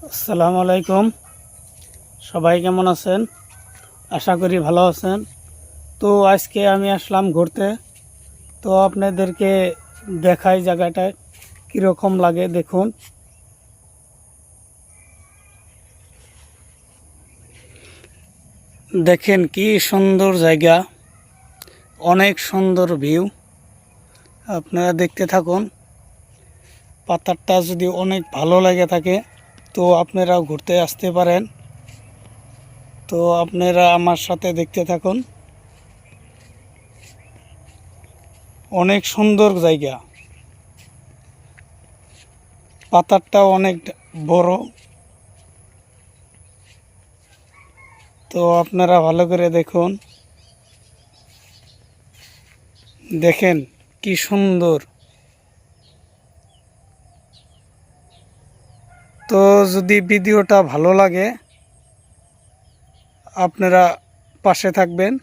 আসসালামু আলাইকুম। সবাই কেমন আছেন? আশা করি ভালো আছেন। তো আজকে আমি আসলাম ঘুরতে। তো আপনাদেরকে দেখাই জায়গাটা কীরকম লাগে দেখুন। দেখেন কি সুন্দর জায়গা, অনেক সুন্দর ভিউ। আপনারা দেখতে থাকুন। পাতারটা যদি অনেক ভালো লাগে থাকে তো আপনারা ঘুরতে আসতে পারেন। তো আপনারা আমার সাথে দেখতে থাকুন। অনেক সুন্দর জায়গা, পাতারটাও অনেক বড়। তো আপনারা ভালো করে দেখুন, দেখেন কি সুন্দর। তো যদি ভিডিওটা ভালো লাগে আপনারা পাশে থাকবেন।